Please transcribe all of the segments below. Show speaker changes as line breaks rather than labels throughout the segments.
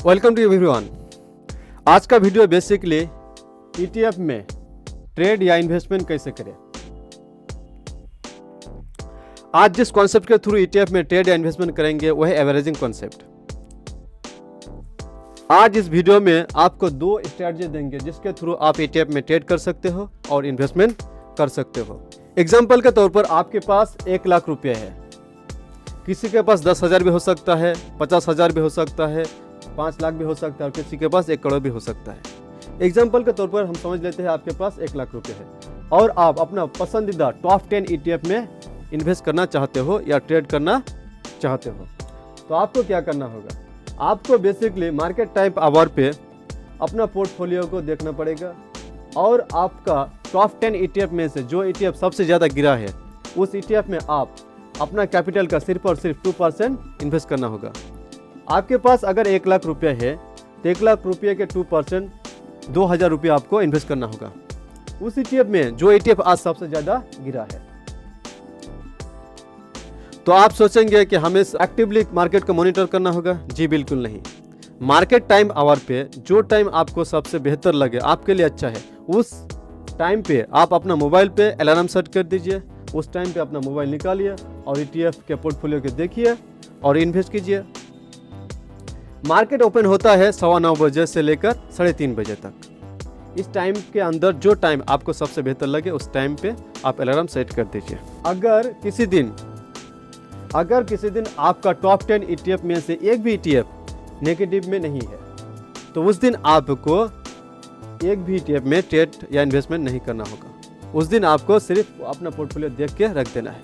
Welcome to everyone. आज का video basically ETF में ट्रेड या इन्वेस्टमेंट कैसे करें। आज जिस कॉन्सेप्ट के थ्रू ईटीएफ में ट्रेड या इन्वेस्टमेंट करेंगे वह है एवरेजिंग कॉन्सेप्ट। आज इस वीडियो में आपको दो स्ट्रेटजी देंगे जिसके थ्रू आप ईटीएफ में ट्रेड कर सकते हो और इन्वेस्टमेंट कर सकते हो। एग्जाम्पल के तौर पर आपके पास 1 लाख रुपये है, किसी के पास 10,000 भी हो सकता है, 50,000 भी हो सकता है, 5 लाख भी हो सकता है और किसी के पास 1 करोड़ भी हो सकता है। एग्जाम्पल के तौर पर हम समझ लेते हैं आपके पास 1 लाख रुपये है और आप अपना पसंदीदा टॉप 10 ईटीएफ में इन्वेस्ट करना चाहते हो या ट्रेड करना चाहते हो। तो आपको क्या करना होगा, आपको बेसिकली मार्केट टाइम आवर पे अपना पोर्टफोलियो को देखना पड़ेगा और आपका टॉप 10 ईटीएफ में से जो ईटीएफ सबसे ज़्यादा गिरा है उस ईटीएफ में आप अपना कैपिटल का सिर्फ और सिर्फ 2% इन्वेस्ट करना होगा। आपके पास अगर 1 लाख रुपये है तो 1 लाख रुपये के 2% 2,000 रुपये आपको इन्वेस्ट करना होगा उस ईटीएफ में जो ईटीएफ आज सबसे ज़्यादा गिरा है। तो आप सोचेंगे कि हमें एक्टिवली मार्केट को मॉनिटर करना होगा। जी बिल्कुल नहीं। मार्केट टाइम आवर पे जो टाइम आपको सबसे बेहतर लगे, आपके लिए अच्छा है, उस टाइम पे आप अपना मोबाइल पे अलार्म सेट कर दीजिए। उस टाइम पे अपना मोबाइल निकालिए और ईटीएफ के पोर्टफोलियो को देखिए और इन्वेस्ट कीजिए। मार्केट ओपन होता है 9:15 बजे से लेकर 3:30 बजे तक। इस टाइम के अंदर जो टाइम आपको सबसे बेहतर लगे उस टाइम पे आप अलार्म सेट कर दीजिए। अगर किसी दिन आपका टॉप 10 ईटीएफ में से एक भी ईटीएफ नेगेटिव में नहीं है तो उस दिन आपको एक भी ईटीएफ में ट्रेड या इन्वेस्टमेंट नहीं करना होगा। उस दिन आपको सिर्फ अपना पोर्टफोलियो देख के रख देना है।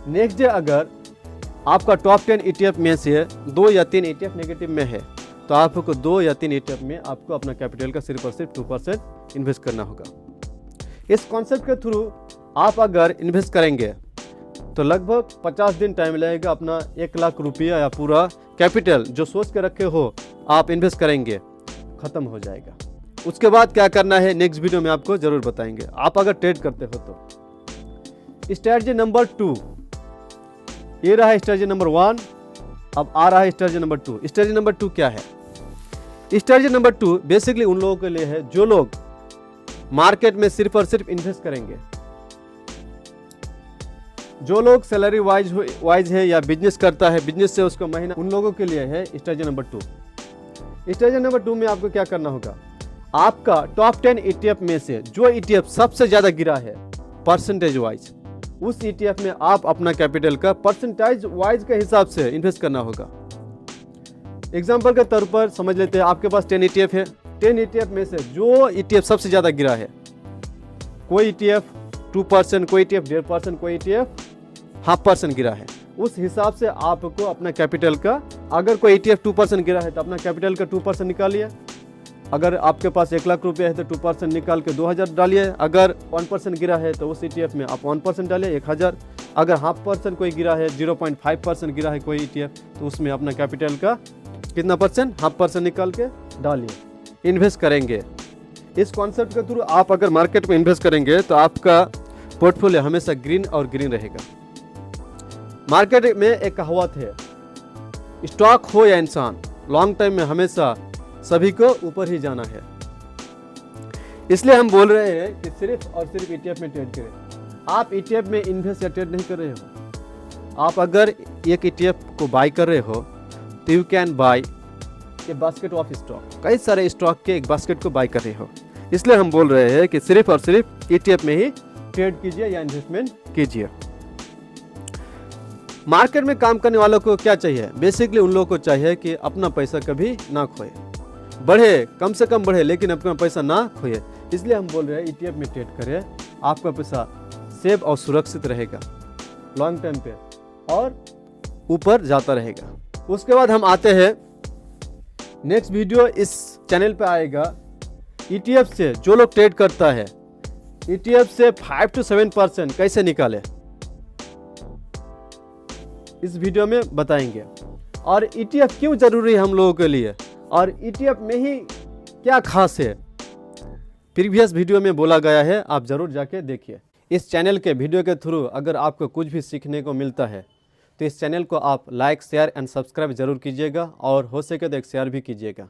नेक्स्ट डे अगर आपका टॉप 10 ईटीएफ में से 2 या 3 ईटीएफ नेगेटिव में है तो आपको 2 या 3 ईटीएफ में आपको अपना कैपिटल का सिर्फ और सिर्फ 2% इन्वेस्ट करना होगा। इस कॉन्सेप्ट के थ्रू आप अगर इन्वेस्ट करेंगे तो लगभग 50 दिन टाइम लगेगा अपना 1 लाख रुपया या पूरा कैपिटल जो सोच के रखे हो आप इन्वेस्ट करेंगे खत्म हो जाएगा। उसके बाद क्या करना है नेक्स्ट वीडियो में आपको जरूर बताएंगे। आप अगर ट्रेड करते हो तो स्ट्रेटजी नंबर 2 ये रहा है स्ट्रेटजी नंबर 1। अब आ रहा है स्ट्रेटजी नंबर 2। स्ट्रेटजी नंबर 2 क्या है? स्ट्रेटजी नंबर 2 बेसिकली उन लोगों के लिए है जो लोग मार्केट में सिर्फ और सिर्फ इन्वेस्ट करेंगे। जो लोग सैलरी वाइज है या बिजनेस करता है, बिजनेस से उसको महीना, उन लोगों के लिए है स्ट्रेटजी नंबर 2। स्ट्रेटजी नंबर 2 में आपको क्या करना होगा, आपका टॉप 10 ईटीएफ में से जो ईटीएफ सबसे ज्यादा गिरा है परसेंटेज वाइज, उस ईटीएफ में आप अपना कैपिटल का परसेंटेज वाइज के हिसाब से इन्वेस्ट करना होगा। एग्जांपल के तौर पर समझ लेते हैं आपके पास 10 ईटीएफ है। 10 ईटीएफ में से जो ईटीएफ सबसे ज्यादा गिरा है, कोई ईटीएफ 2%, कोई ईटीएफ 1.5%, कोई ईटीएफ 0.5% गिरा है, उस हिसाब से आपको अपना कैपिटल का, अगर कोई ईटीएफ 2% गिरा है तो अपना कैपिटल का 2% निकालिए। अगर आपके पास 1 लाख रुपये है तो 2% निकाल के 2,000 डालिए। अगर 1% गिरा है तो उस ईटीएफ में आप 1% डालिए 1,000। अगर 0.5% कोई गिरा है, 0.5% गिरा है कोई ईटीएफ, तो उसमें अपना कैपिटल का कितना परसेंट, 0.5% निकाल के डालिए। इन्वेस्ट करेंगे इस कॉन्सेप्ट के थ्रू आप अगर मार्केट में इन्वेस्ट करेंगे तो आपका पोर्टफोलियो हमेशा ग्रीन और ग्रीन रहेगा। मार्केट में एक कहावत है, स्टॉक हो या इंसान, लॉन्ग टाइम में हमेशा सभी को ऊपर ही जाना है। इसलिए हम बोल रहे हैं कि सिर्फ और सिर्फ ईटीएफ में ट्रेड करें। आप ईटीएफ में इन्वेस्ट या ट्रेड नहीं कर रहे हो। आप अगर एक ईटीएफ को बाय कर रहे हो तो you can buy A basket of stock. कई सारे स्टॉक के एक बास्केट को बाय कर रहे हो। इसलिए हम बोल रहे हैं कि सिर्फ और सिर्फ ईटीएफ में ही ट्रेड कीजिए या इन्वेस्टमेंट कीजिए। मार्केट में काम करने वालों को क्या चाहिए? बेसिकली उन लोगों को चाहिए कि अपना पैसा कभी ना खोए, बढ़े, कम से कम बढ़े, लेकिन अपना पैसा ना खोए। इसलिए हम बोल रहे हैं ईटीएफ में ट्रेड करें, आपका पैसा सेफ और सुरक्षित रहेगा लॉन्ग टाइम पे और ऊपर जाता रहेगा। उसके बाद हम आते हैं नेक्स्ट वीडियो इस चैनल पे आएगा, ईटीएफ से जो लोग ट्रेड करता है ईटीएफ से 5 to 7% कैसे निकाले, इस वीडियो में बताएंगे। और ईटीएफ क्यों जरूरी है हम लोगों के लिए और ईटीएफ में ही क्या खास है, प्रीवियस वीडियो में बोला गया है, आप जरूर जाके देखिए। इस चैनल के वीडियो के थ्रू अगर आपको कुछ भी सीखने को मिलता है तो इस चैनल को आप लाइक, शेयर एंड सब्सक्राइब जरूर कीजिएगा और हो सके तो एक शेयर भी कीजिएगा।